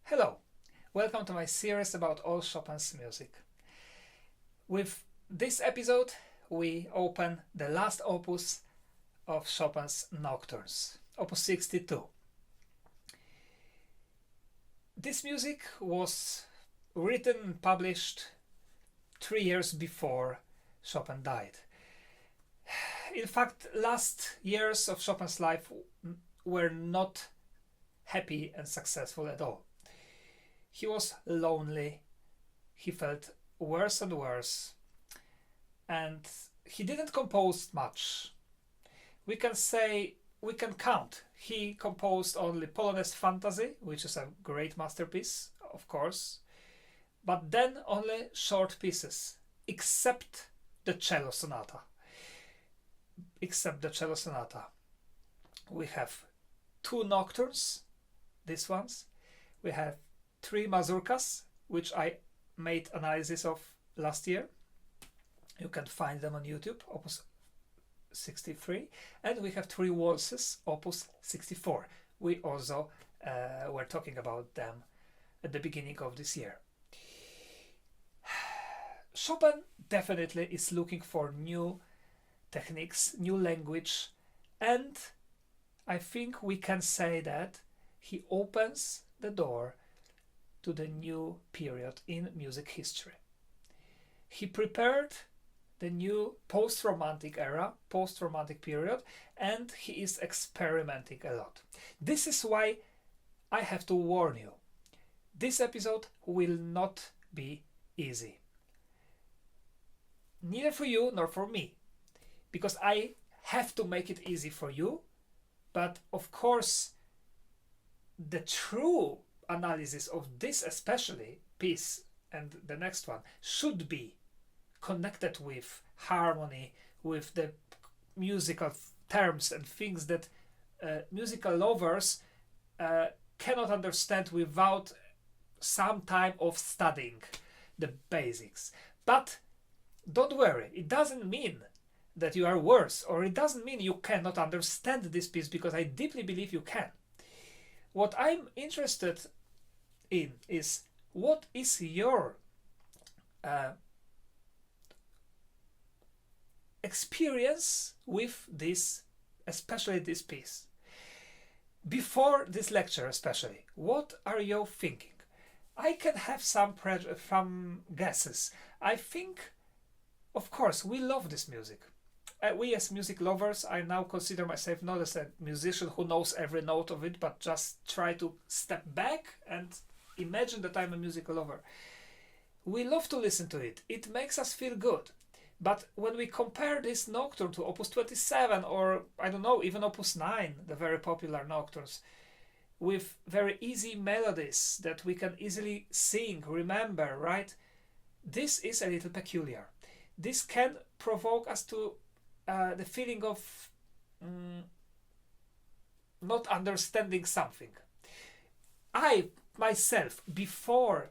Hello, welcome to my series about all Chopin's music. With this episode, we open the last opus of Chopin's Nocturnes, opus 62. This music was written and published 3 years before Chopin died. In fact, last years of Chopin's life were not happy and successful at all. He was lonely, he felt worse and worse, and he didn't compose much. We can count. He composed only Polonaise Fantasy, which is a great masterpiece, of course, but then only short pieces, except the cello sonata. We have 2 nocturnes, these ones. We have 3 mazurkas, which I made analysis of last year. You can find them on YouTube, opus 63. And we have 3 waltzes, opus 64. We also were talking about them at the beginning of this year. Chopin definitely is looking for new techniques, new language, and I think we can say that he opens the door to the new period in music history. He prepared the new post-romantic era, post-romantic period, and he is experimenting a lot. This is why I have to warn you. This episode will not be easy. Neither for you nor for me, because I have to make it easy for you, but of course the true analysis of this especially piece and the next one should be connected with harmony, with the musical terms and things that musical lovers cannot understand without some time of studying the basics. But don't worry, it doesn't mean that you are worse, or it doesn't mean you cannot understand this piece, because I deeply believe you can. What I'm interested in is, what is your experience with this, especially this piece? Before this lecture especially, what are you thinking? I can have some guesses. I think, of course, we love this music. We as music lovers, I now consider myself not as a musician who knows every note of it, but just try to step back and imagine that I'm a music lover. We love to listen to it. It makes us feel good. But when we compare this nocturne to opus 27 or, I don't know, even opus 9, the very popular nocturnes, with very easy melodies that we can easily sing, remember, right? This is a little peculiar. This can provoke us to the feeling of not understanding something. I myself, before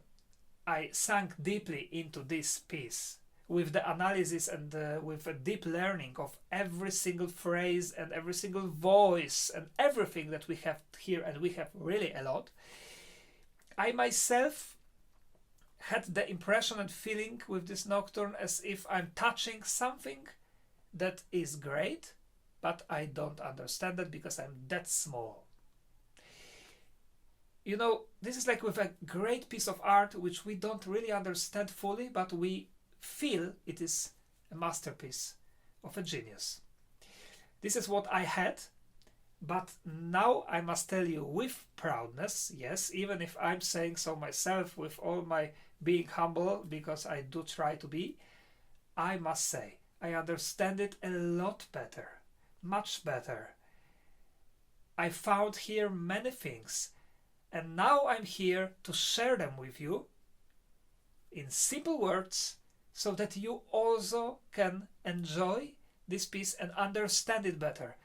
I sank deeply into this piece, with the analysis and with a deep learning of every single phrase and every single voice and everything that we have here, and we have really a lot, I myself had the impression and feeling with this nocturne as if I'm touching something that is great, but I don't understand it because I'm that small. You know, this is like with a great piece of art which we don't really understand fully, but we feel it is a masterpiece of a genius. This is what I had, but now I must tell you with proudness, yes, even if I'm saying so myself with all my being humble, because I do try to be, I must say, I understand it a lot better, much better. I found here many things, and now I'm here to share them with you in simple words, so that you also can enjoy this piece and understand it better.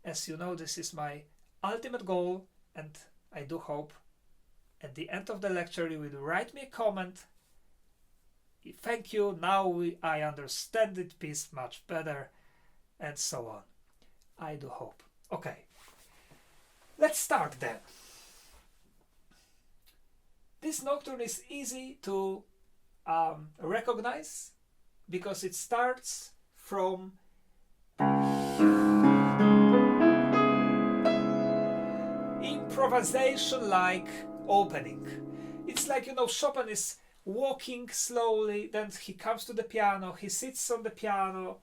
As you know, this is my ultimate goal, and I do hope at the end of the lecture you will write me a comment. Thank you, now I understand this piece much better, and so on. I do hope. Okay, let's start then. This nocturne is easy to recognize because it starts from improvisation-like opening. It's like, you know, Chopin is walking slowly, then he comes to the piano, he sits on the piano,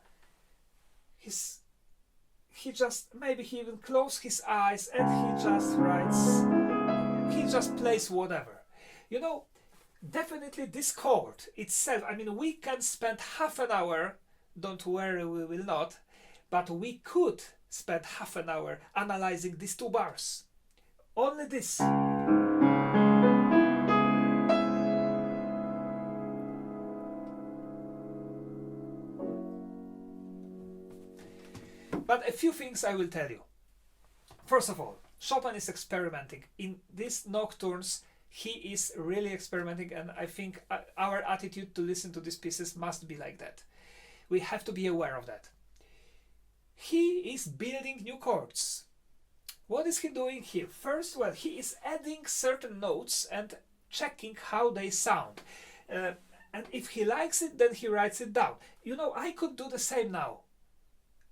he just, maybe he even closes his eyes and he just writes, he just plays whatever. You know, definitely this chord itself, I mean, we can spend half an hour, don't worry, we will not, but we could spend half an hour analyzing these two bars. Only this. But a few things I will tell you. First of all, Chopin is experimenting. In these nocturnes, he is really experimenting, and I think our attitude to listen to these pieces must be like that. We have to be aware of that. He is building new chords. What is he doing here? First, well, he is adding certain notes and checking how they sound. And if he likes it, then he writes it down. You know, I could do the same now.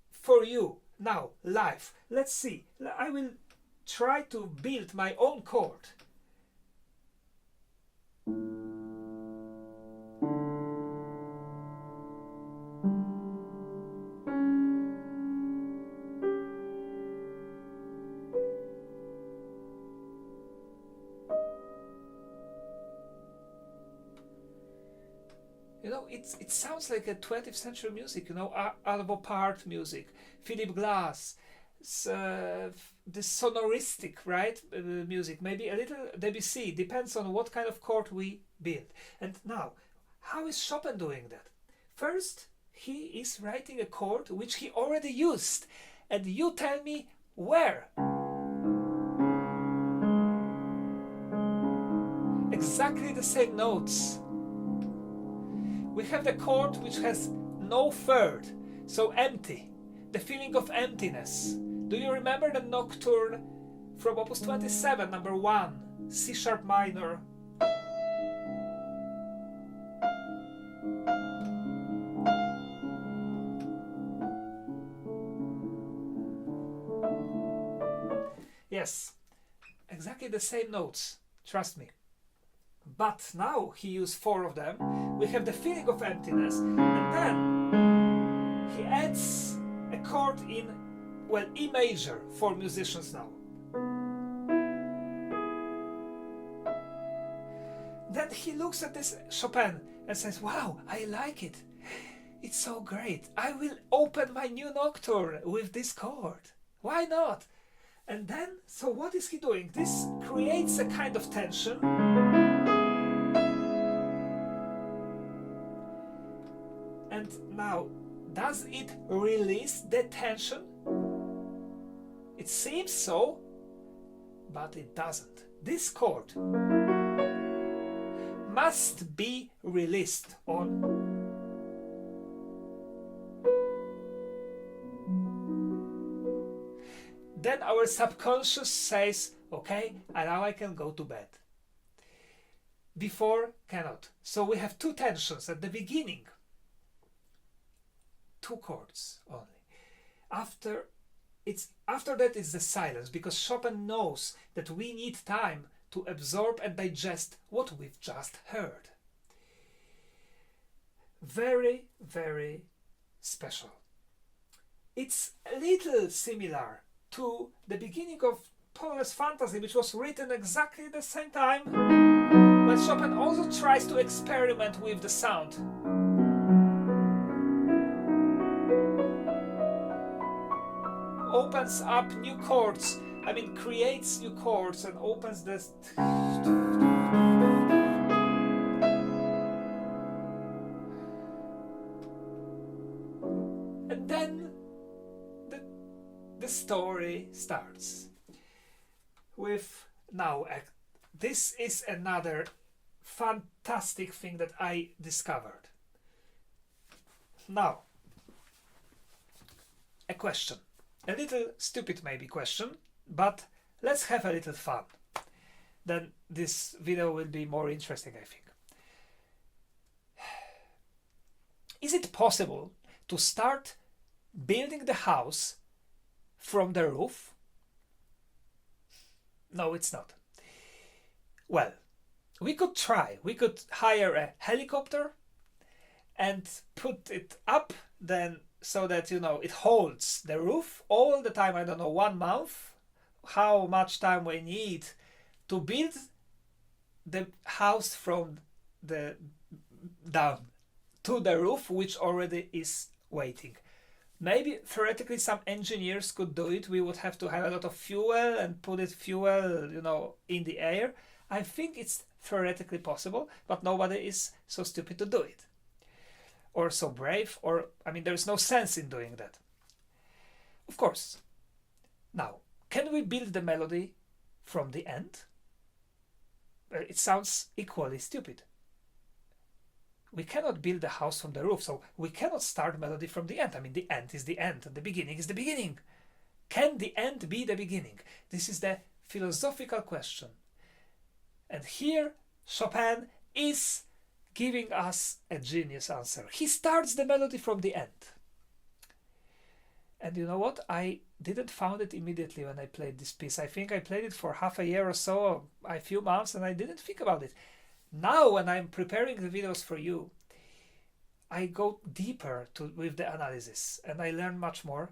For you, now, live. Let's see. I will try to build my own chord. You know, it sounds like a 20th century music, you know, Alvo Part music, Philip Glass, this sonoristic, right, music, maybe a little Debussy, depends on what kind of chord we build. And now, how is Chopin doing that? First, he is writing a chord which he already used, and you tell me where. Exactly the same notes. We have the chord which has no third, so empty, the feeling of emptiness. Do you remember the Nocturne from Opus 27, number 1, C sharp minor? Yes, exactly the same notes, trust me. But now he used 4 of them. We have the feeling of emptiness, and then he adds a chord in, well, E major for musicians now. Then he looks at this Chopin and says, wow, I like it. It's so great. I will open my new nocturne with this chord. Why not? And then, so what is he doing? This creates a kind of tension. And now, does it release the tension? It seems so, but it doesn't. This chord must be released on. Then our subconscious says, okay, and now I can go to bed. Before, cannot. So we have 2 tensions at the beginning. 2 chords only. After that is the silence, because Chopin knows that we need time to absorb and digest what we've just heard. Very, very special. It's a little similar to the beginning of Polonaise Fantasy, which was written exactly the same time, but Chopin also tries to experiment with the sound. Opens up new chords, I mean creates new chords and opens this. And then the story starts with, now this is another fantastic thing that I discovered. Now, a question. A little stupid maybe question, but let's have a little fun. then this video will be more interesting, I think. Is it possible to start building the house from the roof? No, it's not. Well, we could try. We could hire a helicopter and put it up then so that, you know, it holds the roof all the time. I don't know, 1 month, how much time we need to build the house from the down to the roof, which already is waiting. Maybe theoretically some engineers could do it. We would have to have a lot of fuel and put it fuel, you know, in the air. I think it's theoretically possible, but nobody is so stupid to do it. Or so brave, or, I mean, there's no sense in doing that. Of course. Now, can we build the melody from the end? It sounds equally stupid. We cannot build a house from the roof, so we cannot start melody from the end. I mean, the end is the end, and the beginning is the beginning. Can the end be the beginning? This is the philosophical question. And here, Chopin is giving us a genius answer. He starts the melody from the end. And you know what? I didn't found it immediately when I played this piece. I think I played it for half a year or so, a few months, and I didn't think about it. Now, when I'm preparing the videos for you, I go deeper with the analysis, and I learn much more.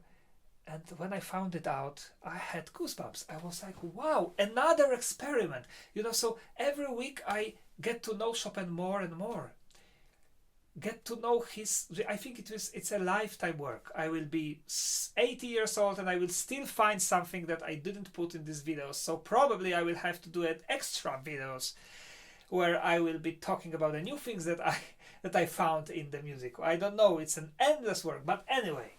And when I found it out, I had goosebumps. I was like, wow, another experiment. You know, so every week I get to know Chopin more and more. Get to know his, I think it's a lifetime work. I will be 80 years old and I will still find something that I didn't put in these videos. So probably I will have to do extra videos where I will be talking about the new things that I found in the music. I don't know, it's an endless work, but anyway.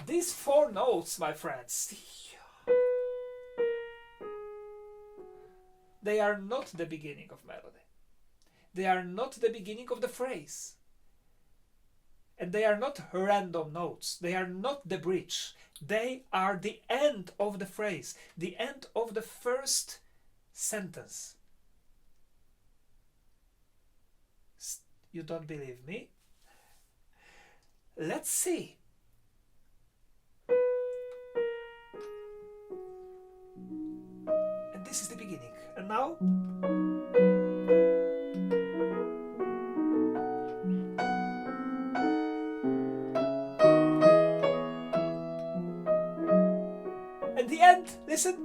These 4 notes, my friends, they are not the beginning of melody. They are not the beginning of the phrase. And they are not random notes. They are not the bridge. They are the end of the phrase, the end of the first sentence. You don't believe me? Let's see. This is the beginning. And now and the end, listen.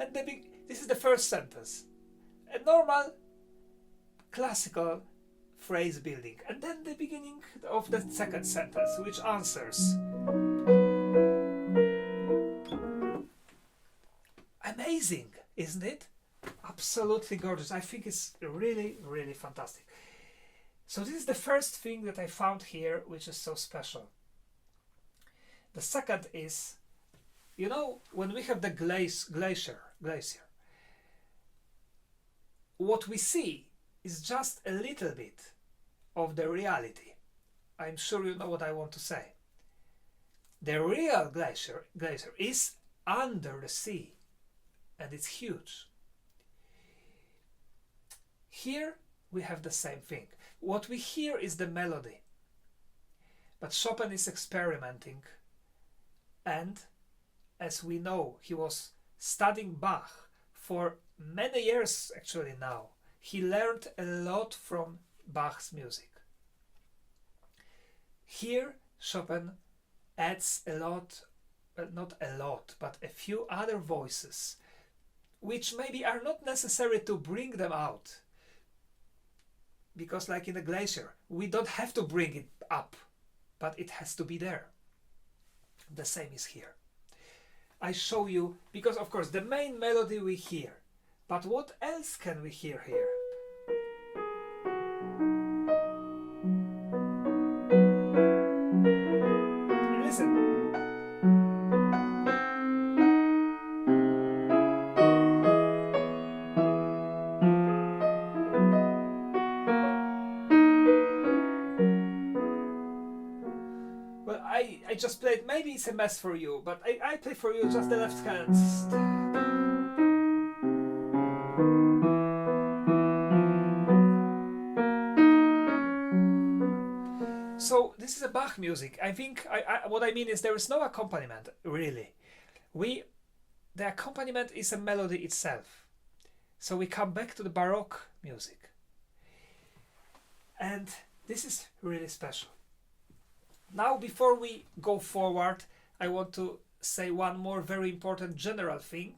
And this is the first sentence. A normal classical phrase building. And then the beginning of the second sentence, which answers. Amazing, isn't it? Absolutely gorgeous. I think it's really, really fantastic. So this is the first thing that I found here, which is so special. The second is, you know, when we have the glacier, what we see is just a little bit of the reality. I'm sure you know what I want to say. The real glacier is under the sea. And it's huge. Here we have the same thing. What we hear is the melody. But Chopin is experimenting. And as we know, he was studying Bach for many years actually now. He learned a lot from Bach's music. Here Chopin adds a lot, not a lot, but a few other voices which maybe are not necessary to bring them out. Because like in a glacier, we don't have to bring it up, but it has to be there. The same is here. I show you, because of course the main melody we hear, but what else can we hear here? Listen. I just played maybe it's a mess for you, but I play for you just the left hand. So this is a Bach music. I think what I mean is there is no accompaniment really. The accompaniment is a melody itself. So we come back to the Baroque music, and this is really special. Now, before we go forward, I want to say one more very important general thing,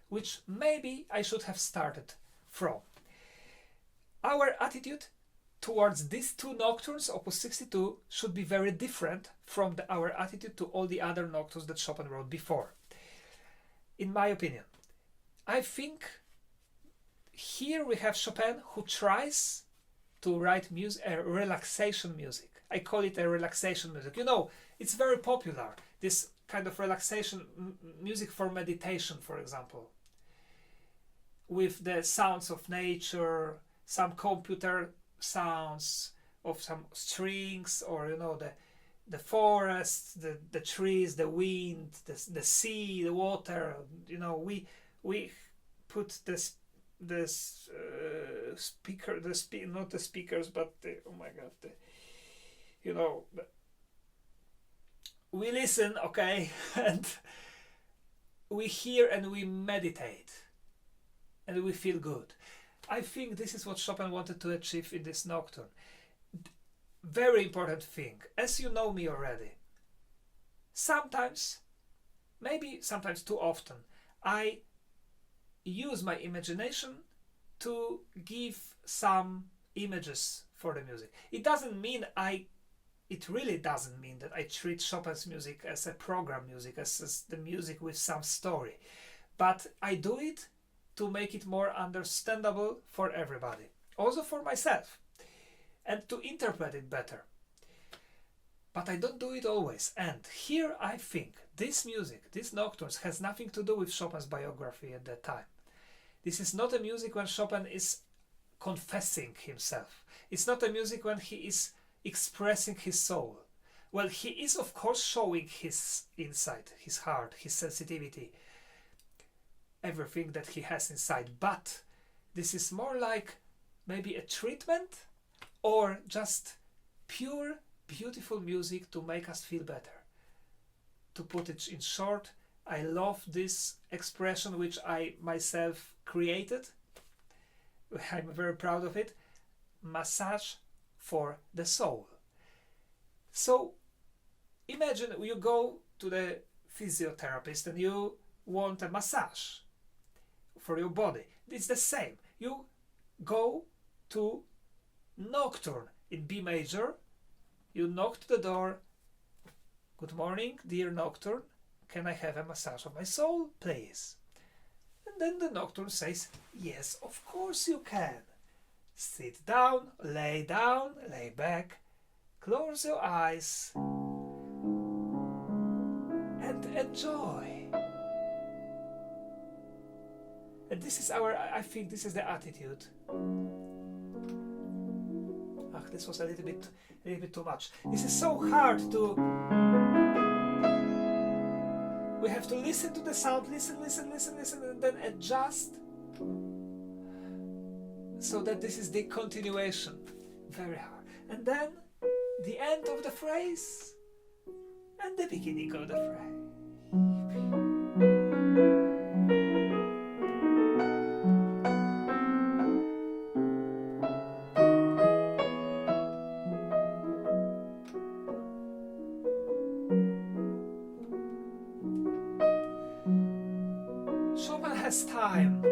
which maybe I should have started from. Our attitude towards these two nocturnes, Opus 62, should be very different from our attitude to all the other nocturnes that Chopin wrote before. In my opinion, I think here we have Chopin who tries to write music, relaxation music. I call it a relaxation music. You know, it's very popular, this kind of relaxation music for meditation, for example, with the sounds of nature, some computer sounds of some strings, or you know, the forests, the trees, the wind, the sea, the water. You know, we put not the speakers, but oh my god, you know, we listen, okay, and we hear and we meditate and we feel good. I think this is what Chopin wanted to achieve in this nocturne. Very important thing, as you know me already, sometimes, maybe sometimes too often, I use my imagination to give some images for the music. It really doesn't mean that I treat Chopin's music as a program music, as the music with some story. But I do it to make it more understandable for everybody, also for myself, and to interpret it better. But I don't do it always. And here I think this music, these nocturnes, has nothing to do with Chopin's biography at that time. This is not a music when Chopin is confessing himself. It's not a music when he is expressing his soul. Well, he is of course showing his insight, his heart, his sensitivity, everything that he has inside, but this is more like maybe a treatment or just pure, beautiful music to make us feel better. To put it in short, I love this expression which I myself created. I'm very proud of it. Massage for the soul. So imagine you go to the physiotherapist and you want a massage for your body. It's the same. You go to Nocturne in B major, you knock to the door. Good morning, dear Nocturne. Can I have a massage of my soul, please? And then the Nocturne says, yes, of course you can. Sit down, lay back, close your eyes, and enjoy. And this is I think this is the attitude. This was a little bit too much. This is so hard to... We have to listen to the sound, listen, and then adjust so that this is the continuation. Very hard. And then the end of the phrase and the beginning of the phrase. Chopin has time.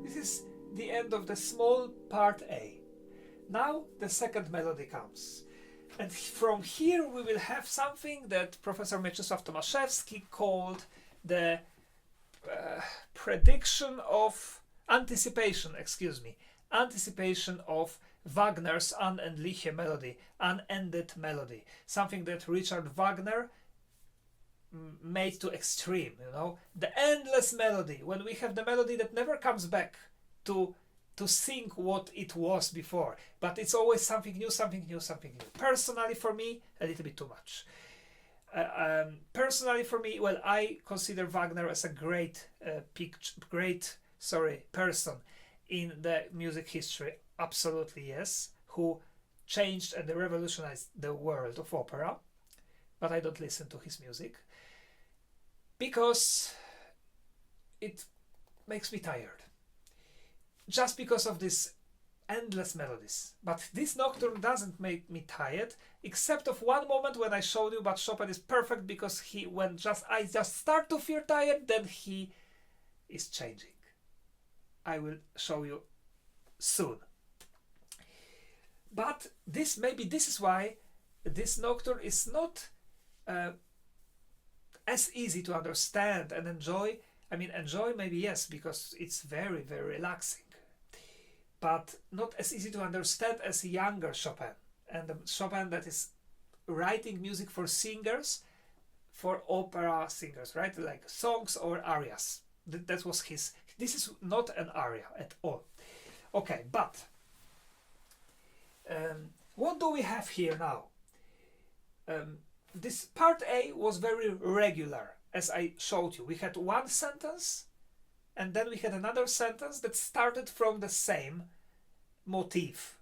This is the end of the small part A. Now the second melody comes. And from here we will have something that Professor Mieczysław Tomaszewski called the anticipation of Wagner's unendliche melody, unended melody, something that Richard Wagner made to extreme, you know, the endless melody, when we have the melody that never comes back to sing what it was before, but it's always something new, something new, something new. Personally for me, a little bit too much. Personally for me, well, I consider Wagner as a great person in the music history, absolutely yes, who changed and revolutionized the world of opera, but I don't listen to his music because it makes me tired. Just because of this endless melodies. But this Nocturne doesn't make me tired, except of one moment when I showed you, but Chopin is perfect because I just start to feel tired, then he is changing. I will show you soon. But this is why this Nocturne is not as easy to understand and enjoy. I mean, enjoy maybe yes, because it's very, very relaxing, but not as easy to understand as a younger Chopin, and the Chopin that is writing music for singers, for opera singers, right? Like songs or arias. That was his. This is not an aria at all. Okay, but what do we have here now? This part A was very regular, as I showed you. We had one sentence, and then we had another sentence that started from the same motif.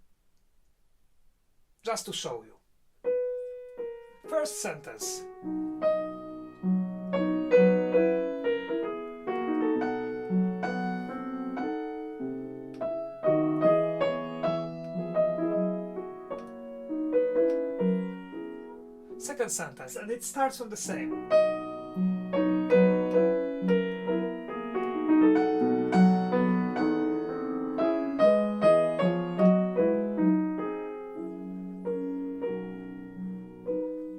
Just to show you. First sentence. Second sentence, and it starts from the same.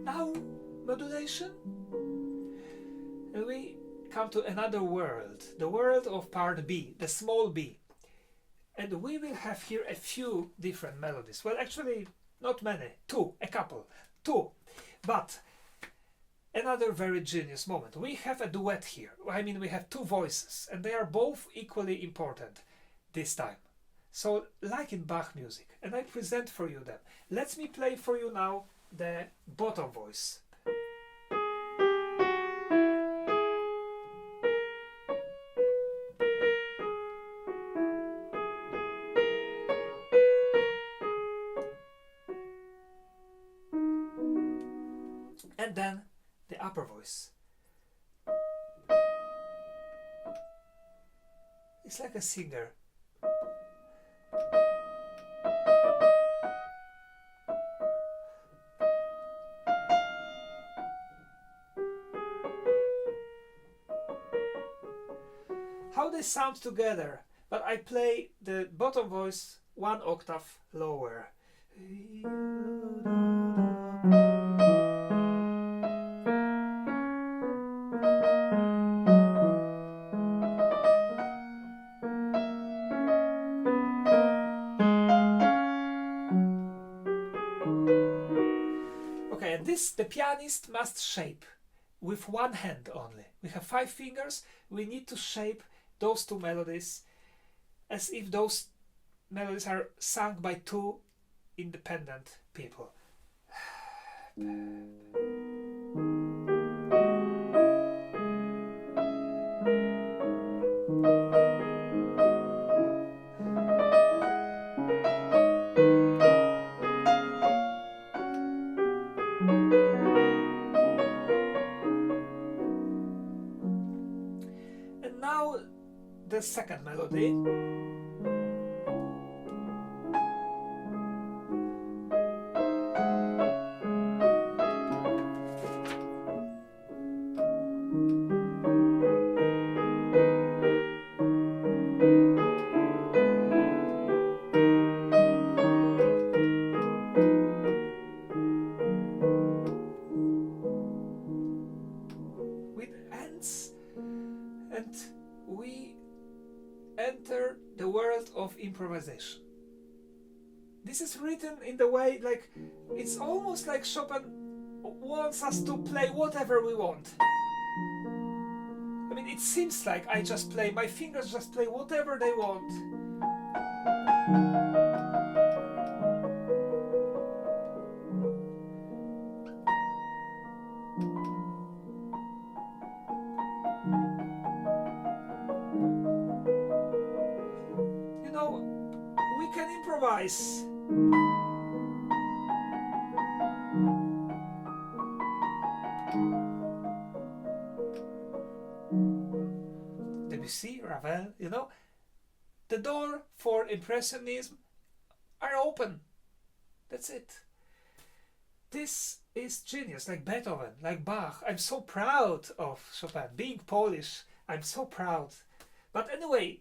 Now, modulation. And we come to another world, the world of part B, the small b. And we will have here a few different melodies. Well, actually, not many, a couple. But another very genius moment. We have a duet here. I mean, we have two voices, and they are both equally important this time. So, like in Bach music, and I present for you them. Let me play for you now the bottom voice. And then the upper voice. It's like a singer. How they sound together, but I play the bottom voice one octave lower. The pianist must shape with one hand only. We have 5 fingers. We need to shape those two melodies as if those melodies are sung by 2 independent people. The second melody. With ends, and we enter the world of improvisation. This is written in the way like it's almost like Chopin wants us to play whatever we want. I mean, it seems like I just play, my fingers just play whatever they want. You know, we can improvise. Debussy, Ravel, you know, the door for Impressionism are open. That's it. This is genius, like Beethoven, like Bach. I'm so proud of Chopin. Being Polish, I'm so proud. But anyway,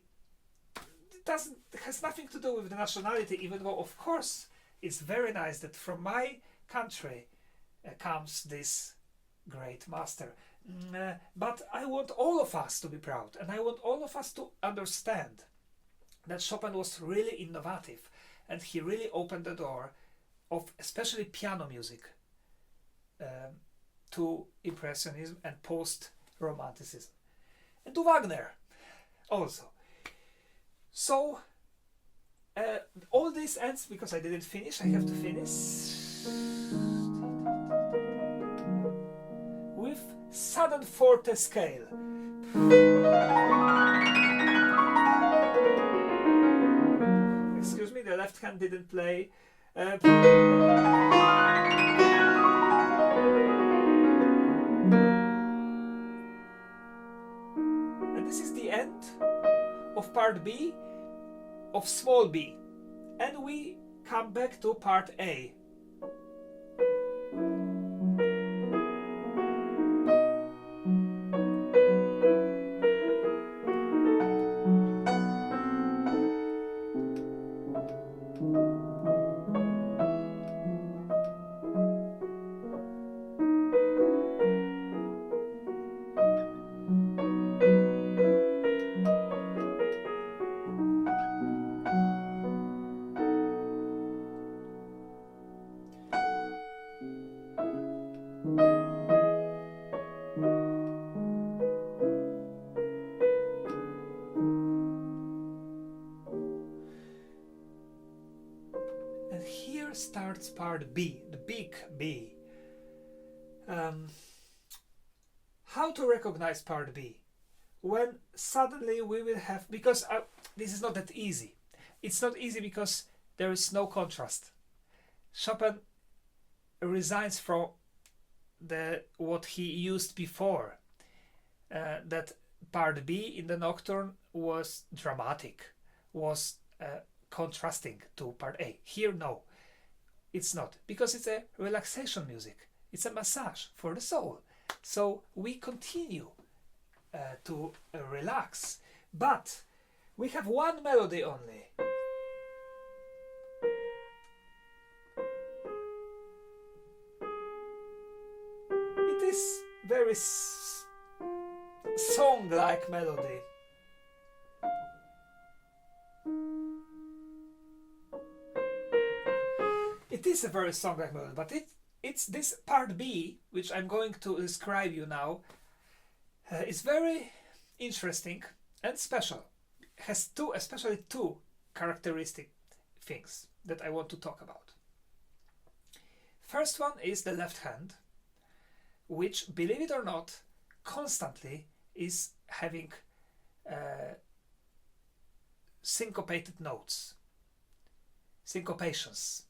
it has nothing to do with the nationality, even though, of course, it's very nice that from my country comes this great master. But I want all of us to be proud, and I want all of us to understand that Chopin was really innovative, and he really opened the door of especially piano music to Impressionism and post-Romanticism, and to Wagner also. So all this ends because I didn't finish. I have to finish with sudden forte scale. Excuse me, the left hand didn't play. And this is the end of part B of small b. And we come back to part A. Starts part B, the big B. How to recognize part B? When suddenly we will have, because this is not that easy. It's not easy because there is no contrast. Chopin resigns from what he used before. That part B in the Nocturne was dramatic, was contrasting to part A. Here, no. It's not, because it's a relaxation music. It's a massage for the soul. So we continue to relax. But we have one melody only. It is very song-like melody. It is a very song-like melody, but it's this part B, which I'm going to describe you now. It's very interesting and special. It has especially two characteristic things that I want to talk about. First one is the left hand, which, believe it or not, constantly is having syncopated notes, syncopations.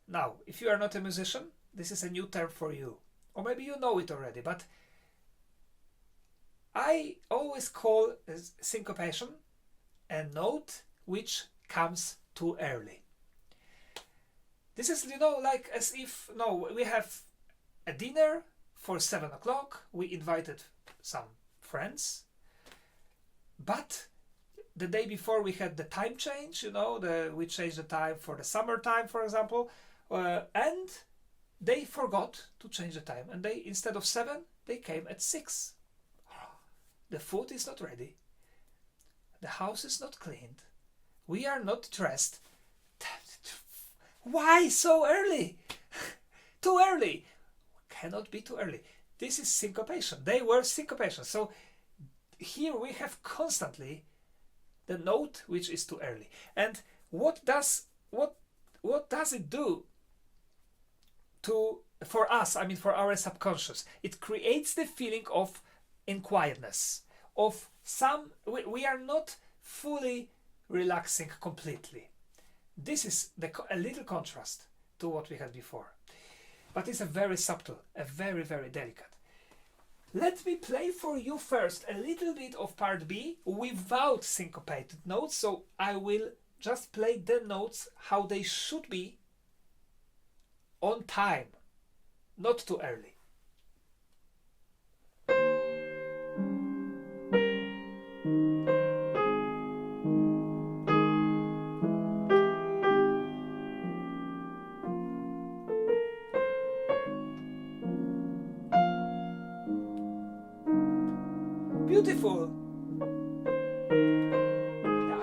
Now, if you are not a musician, this is a new term for you. Or maybe you know it already, but I always call syncopation a note which comes too early. This is, like as if, we have a dinner for 7 o'clock, we invited some friends, but the day before we had the time change, we changed the time for the summertime, for example, and they forgot to change the time, and instead of 7 they came at 6. The food is not ready, the house is not cleaned, we are not dressed. Why so early? Too early. Cannot be too early. This is syncopation. They were syncopation. So here we have constantly the note which is too early. And what does it do for us, I mean for our subconscious? It creates the feeling of inquietness, of we are not fully relaxing completely. This is a little contrast to what we had before. But it's a very subtle, a very, very delicate. Let me play for you first a little bit of part B without syncopated notes. So I will just play the notes how they should be on time, not too early. Beautiful.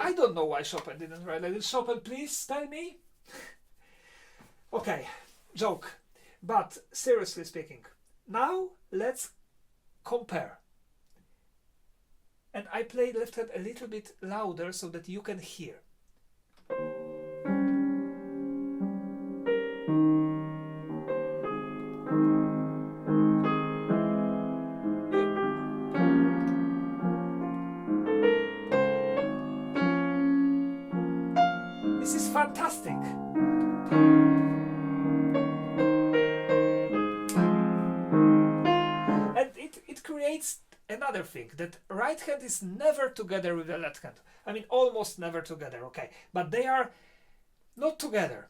I don't know why Chopin didn't write like this. Chopin, please tell me. Okay, joke. But seriously speaking, now let's compare. And I play left hand a little bit louder so that you can hear. This is fantastic. And it creates another thing, that right hand is never together with the left hand. I mean, almost never together, okay. But they are not together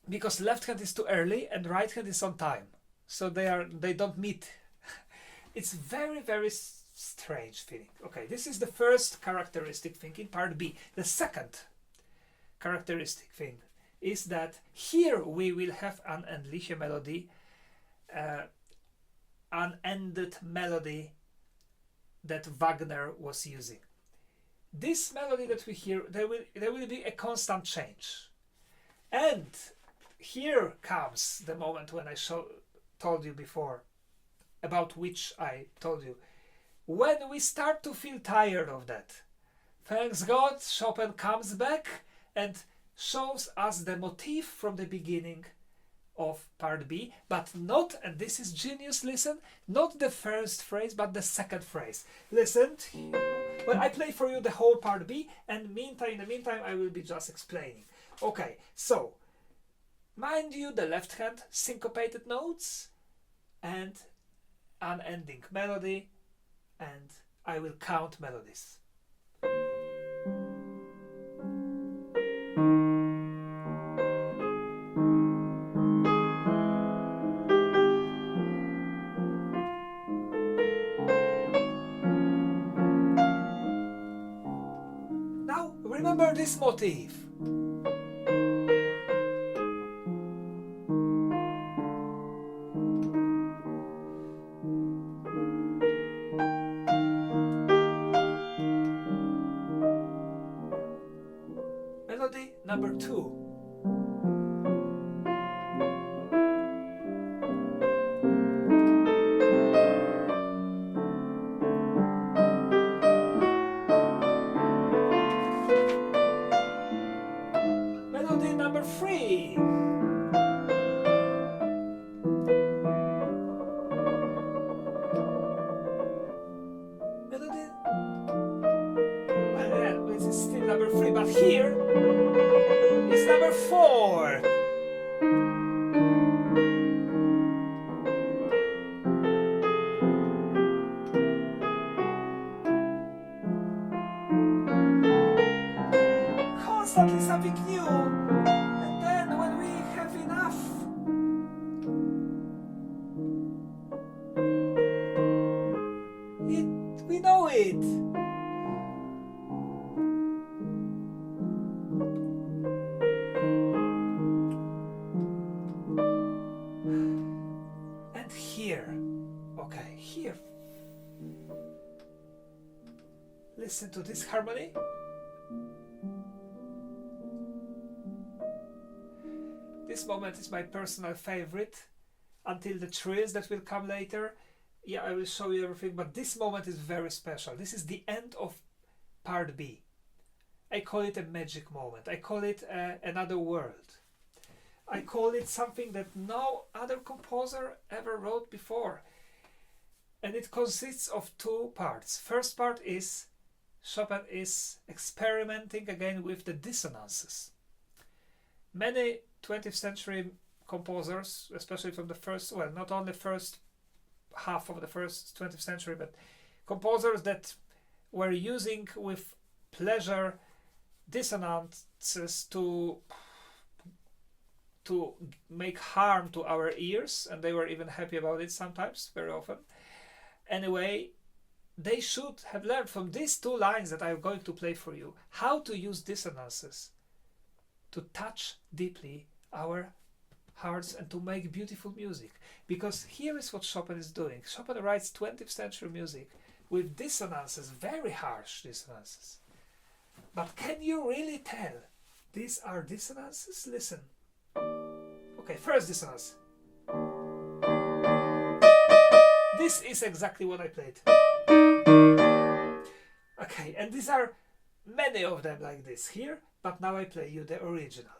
because left hand is too early and right hand is on time. So they don't meet. It's very, very strange feeling. Okay, this is the first characteristic thing in part B. The second characteristic thing is that here we will have an unendliche melody, unended melody that Wagner was using. This melody that we hear, there will be a constant change. And here comes the moment when I told you before, about which I told you. When we start to feel tired of that, thanks God, Chopin comes back and shows us the motif from the beginning of part B, but not, and this is genius, listen, not the first phrase, but the second phrase. Listen, well, I play for you the whole part B, and in the meantime, I will be just explaining. Okay, so, mind you, the left hand, syncopated notes, and unending melody, and I will count melodies. Now remember this motif. Melody number 2. Melody number 3. Melody, well, yeah, this is still number 3, but here is number 4. Constantly something new, and then when we have enough, we know it. And here, okay, here, listen to this harmony. This moment is my personal favorite, until the trills that will come later. yeah, I will show you everything, but this moment is very special. This is the end of part B. I call it a magic moment. I call it another world. I call it something that no other composer ever wrote before. And it consists of two parts. First part is Chopin is experimenting again with the dissonances. Many 20th century composers, especially from the first, well, not only first half of the first 20th century, but composers that were using with pleasure dissonances to make harm to our ears, and they were even happy about it sometimes, very often. Anyway, they should have learned from these two lines that I'm going to play for you how to use dissonances to touch deeply our hearts and to make beautiful music. Because here is what Chopin is doing. Chopin writes 20th century music with dissonances, very harsh dissonances. But can you really tell these are dissonances? Listen. Okay, first dissonance. This is exactly what I played. Okay, and these are many of them like this here, but now I play you the original.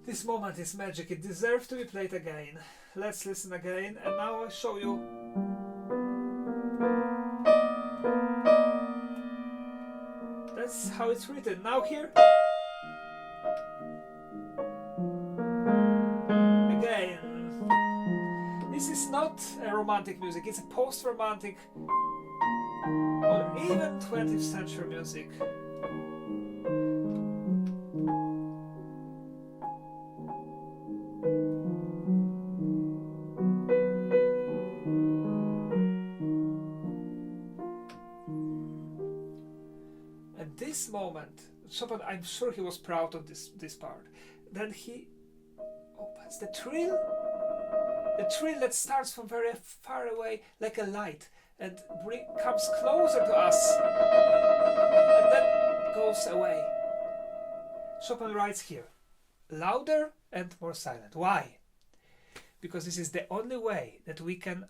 This moment is magic, it deserves to be played again. Let's listen again, and now I'll show you. That's how it's written. Now here. Again. This is not a romantic music, it's a post-romantic or even 20th century music. This moment, Chopin, I'm sure he was proud of this part. Then he opens the trill that starts from very far away like a light and comes closer to us and then goes away. Chopin writes here, louder and more silent. Why? Because this is the only way that we can,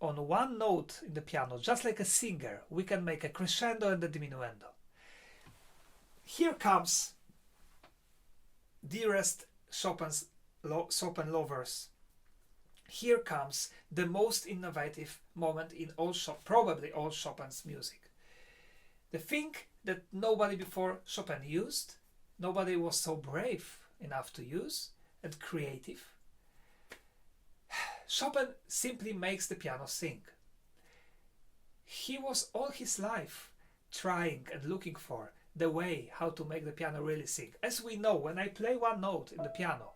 on one note in the piano, just like a singer, we can make a crescendo and a diminuendo. Here comes, dearest Chopin lovers, here comes the most innovative moment in probably all Chopin's music. The thing that nobody before Chopin used, nobody was so brave enough to use and creative. Chopin simply makes the piano sing. He was all his life trying and looking for the way how to make the piano really sing. As we know, when I play one note in the piano,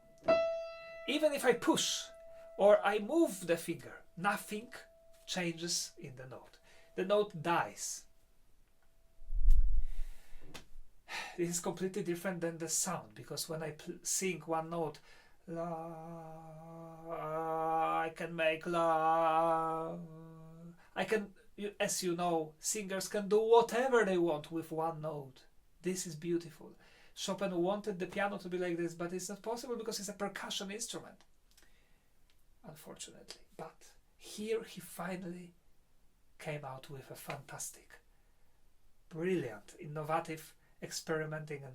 even if I push or I move the finger, nothing changes in the note. The note dies. This is completely different than the sound, because when I sing one note, la, I can make la, I can, as you know, singers can do whatever they want with one note. This is beautiful. Chopin wanted the piano to be like this, but it's not possible because it's a percussion instrument, unfortunately. But here he finally came out with a fantastic, brilliant, innovative, experimenting and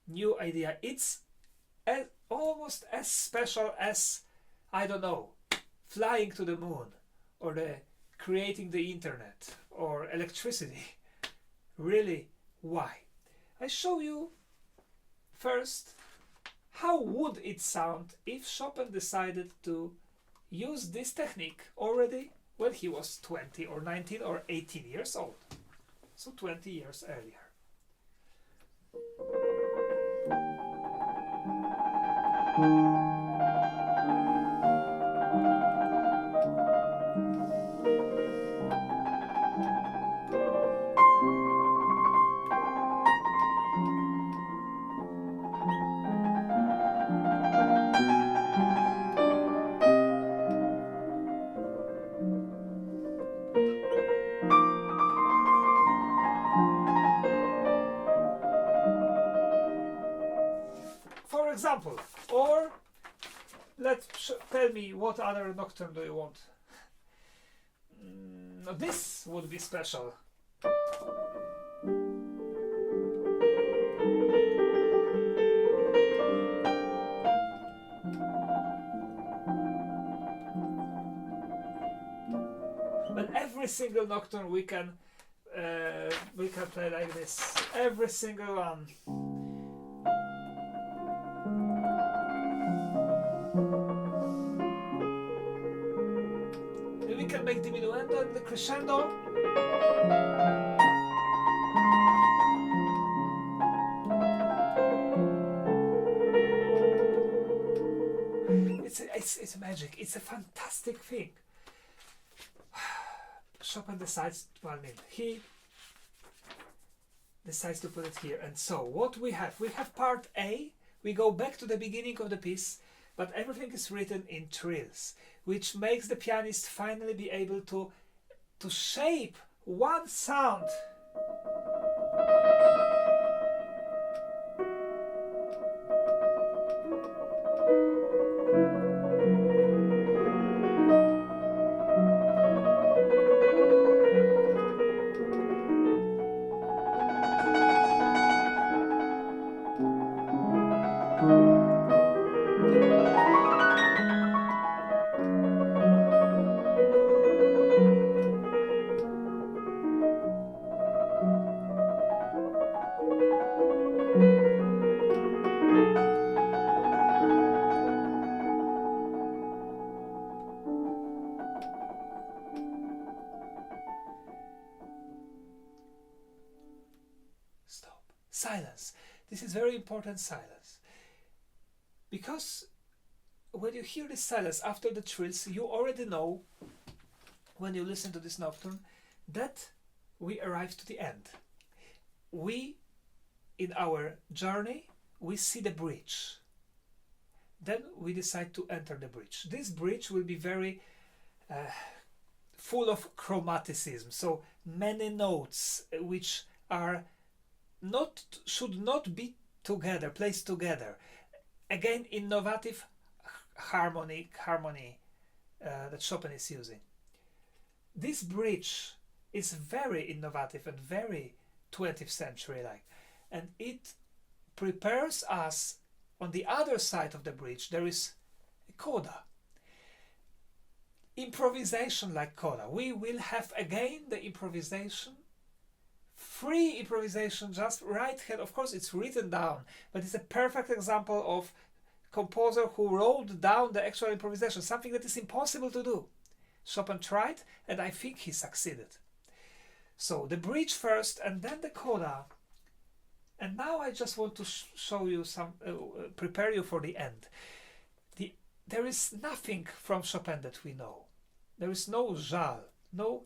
new idea. It's almost as special as, I don't know, flying to the moon or creating the internet or electricity. Really, why? I show you first how would it sound if Chopin decided to use this technique already when he was 20 or 19 or 18 years old. So 20 years earlier. example. Or tell me what other nocturne do you want. This would be special. But every single nocturne we can play like this. Every single one. And we can make diminuendo and the crescendo. It's magic. It's a fantastic thing. Chopin decides, he decides to put it here. And so what we have part A. We go back to the beginning of the piece, but everything is written in trills, which makes the pianist finally be able to shape one sound. Silence. This is very important, silence. Because when you hear this silence after the trills, you already know, when you listen to this nocturne, that we arrive to the end. In our journey, we see the bridge. Then we decide to enter the bridge. This bridge will be very full of chromaticism. So many notes which are should not be together, placed together. Again, innovative harmony that Chopin is using. This bridge is very innovative and very 20th century like, and it prepares us. On the other side of the bridge there is a coda, improvisation like coda. We will have again the improvisation, free improvisation, just right hand. Of course it's written down, but it's a perfect example of composer who wrote down the actual improvisation, something that is impossible to do. Chopin tried, and I think he succeeded. So the bridge first, and then the coda. And now I just want to show you prepare you for the end. There is nothing from Chopin that we know. There is no żal, no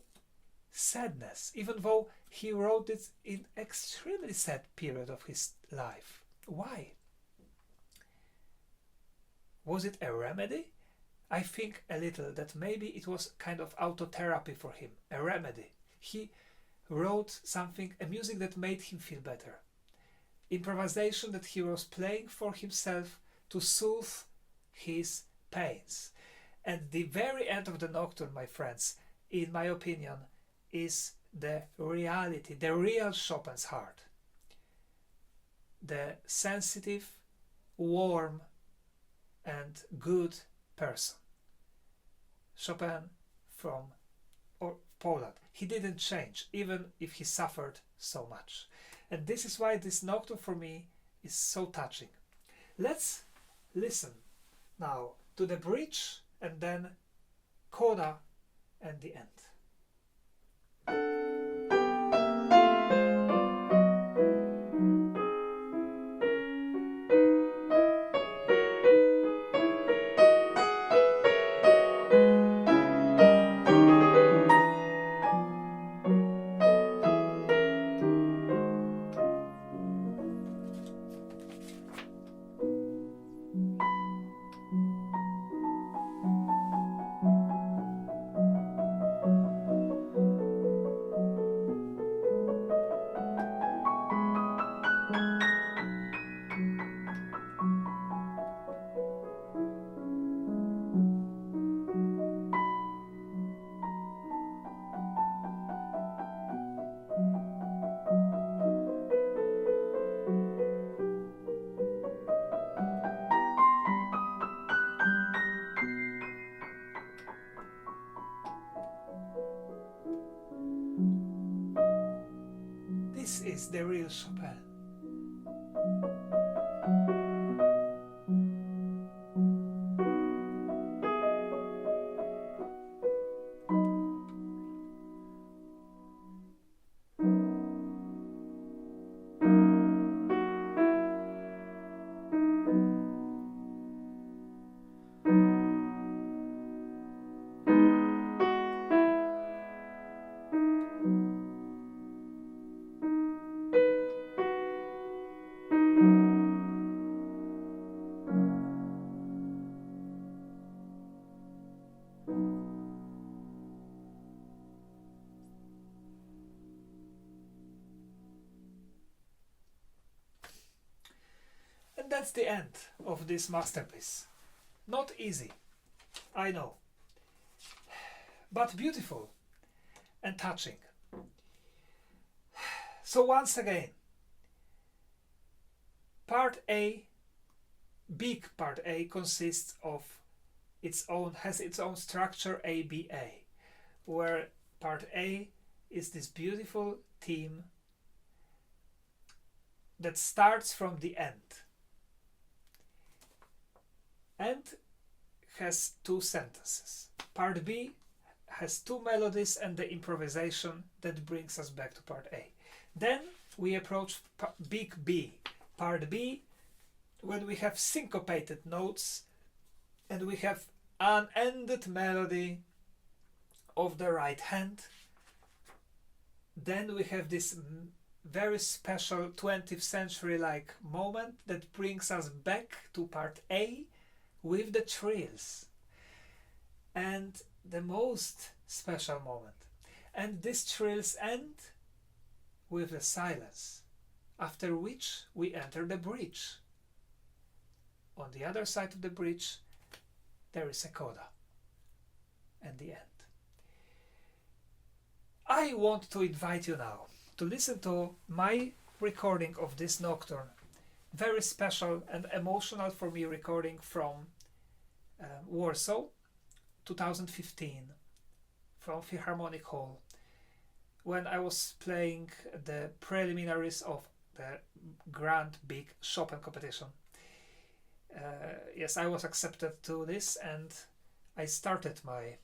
sadness, even though he wrote it in extremely sad period of his life. Why? Was it a remedy? I think a little that maybe it was kind of autotherapy for him, a remedy. He wrote something, a music that made him feel better. Improvisation that he was playing for himself to soothe his pains. And the very end of the nocturne, my friends, in my opinion, is the reality, the real Chopin's heart. The sensitive, warm, and good person. Chopin from Poland. He didn't change, even if he suffered so much. And this is why this nocturne for me is so touching. Let's listen now to the bridge and then coda and the end. the real Chopin. And that's the end of this masterpiece. Not easy, I know, but beautiful and touching. So once again, big part A consists of has its own structure ABA, where part A is this beautiful theme that starts from the end and has two sentences. Part B has two melodies and the improvisation that brings us back to part A. Then we approach big B, part B, when we have syncopated notes and we have an ended melody of the right hand. Then we have this very special 20th century like moment that brings us back to part A with the trills and the most special moment. And these trills end with the silence, after which we enter the bridge. On the other side of the bridge there is a coda and the end. I want to invite you now to listen to my recording of this nocturne, very special and emotional for me recording from Warsaw, 2015, from Philharmonic Hall, when I was playing the preliminaries of the grand big Chopin competition. Yes, I was accepted to this and I started my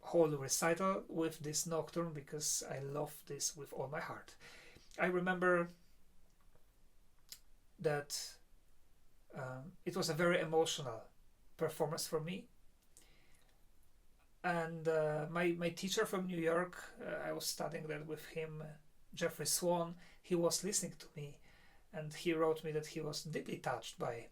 whole recital with this nocturne because I love this with all my heart. I remember that it was a very emotional performance for me, and my teacher from New York, I was studying that with him, Jeffrey Swan, he was listening to me and he wrote me that he was deeply touched by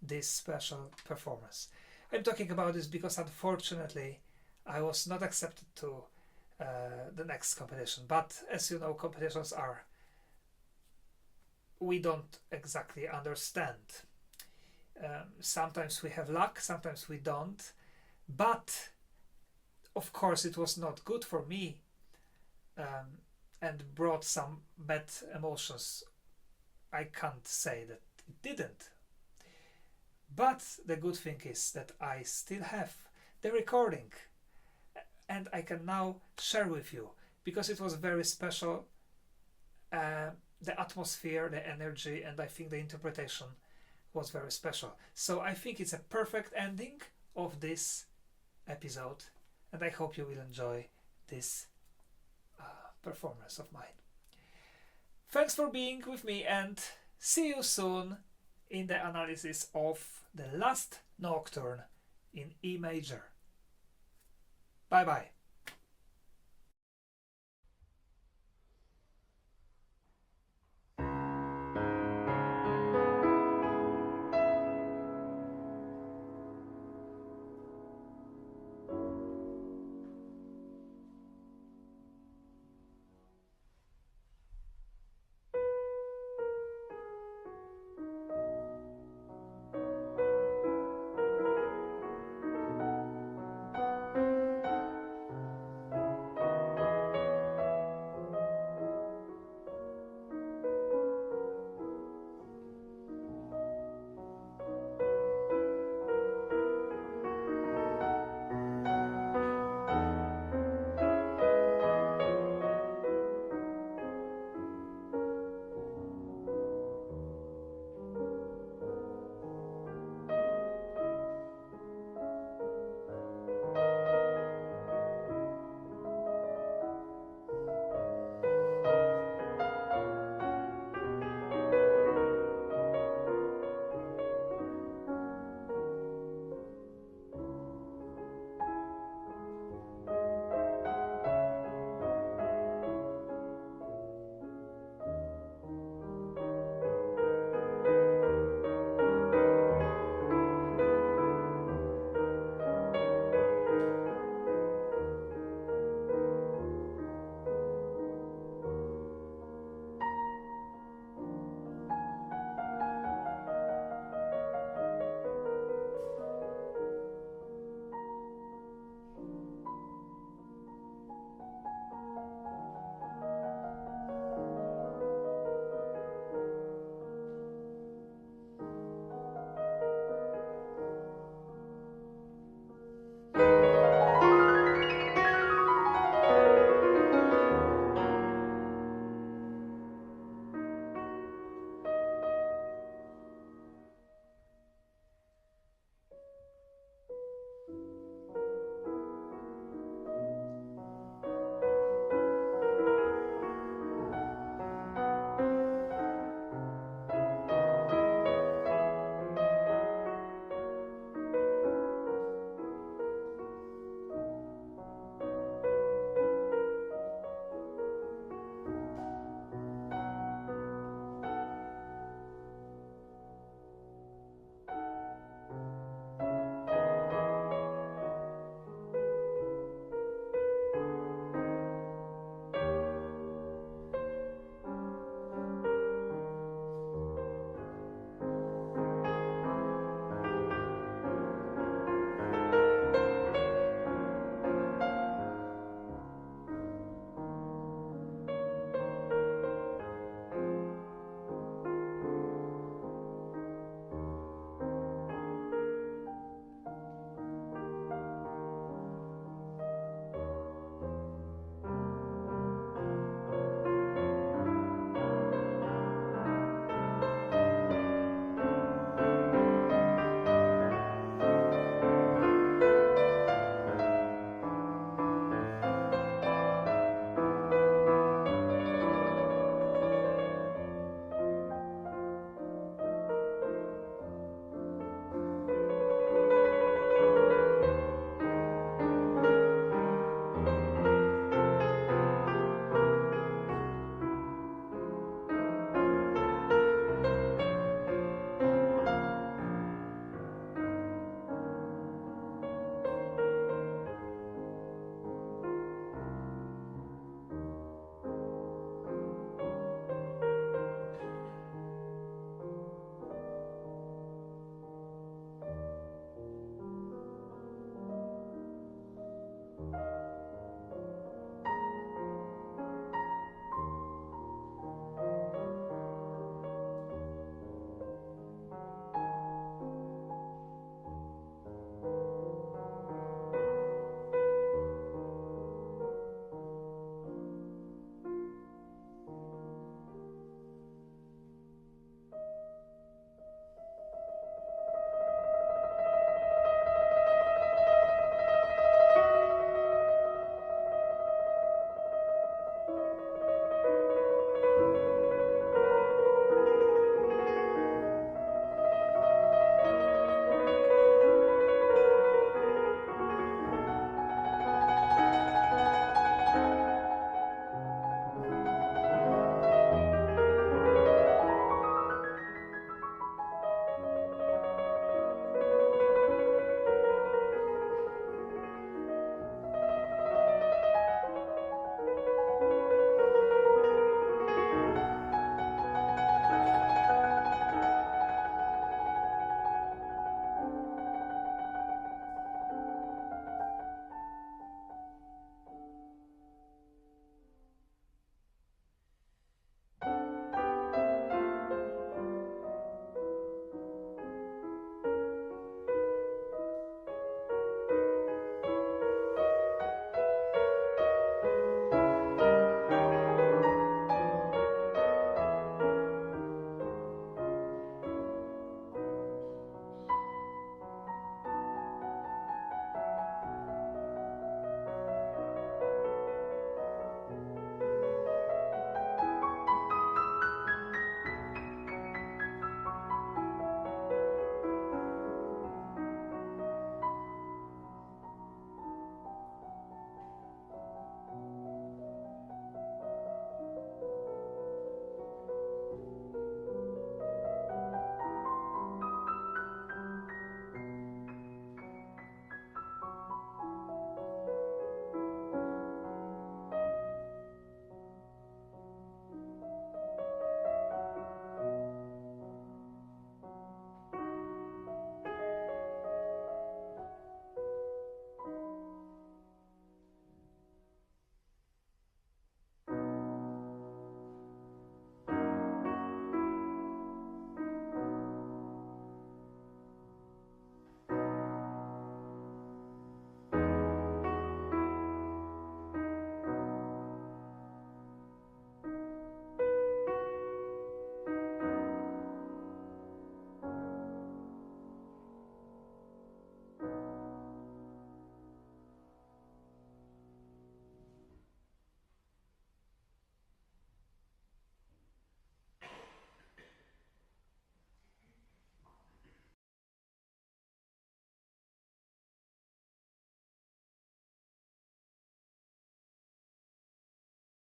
this special performance. I'm talking about this because unfortunately I was not accepted to the next competition, but as you know, competitions are, we don't exactly understand. Sometimes we have luck, sometimes we don't, but of course it was not good for me and brought some bad emotions. I can't say that it didn't, but the good thing is that I still have the recording and I can now share with you because it was very special, the atmosphere, the energy, and I think the interpretation was very special. So I think it's a perfect ending of this episode and I hope you will enjoy this performance of mine. Thanks for being with me and see you soon in the analysis of the last nocturne in E major. Bye bye.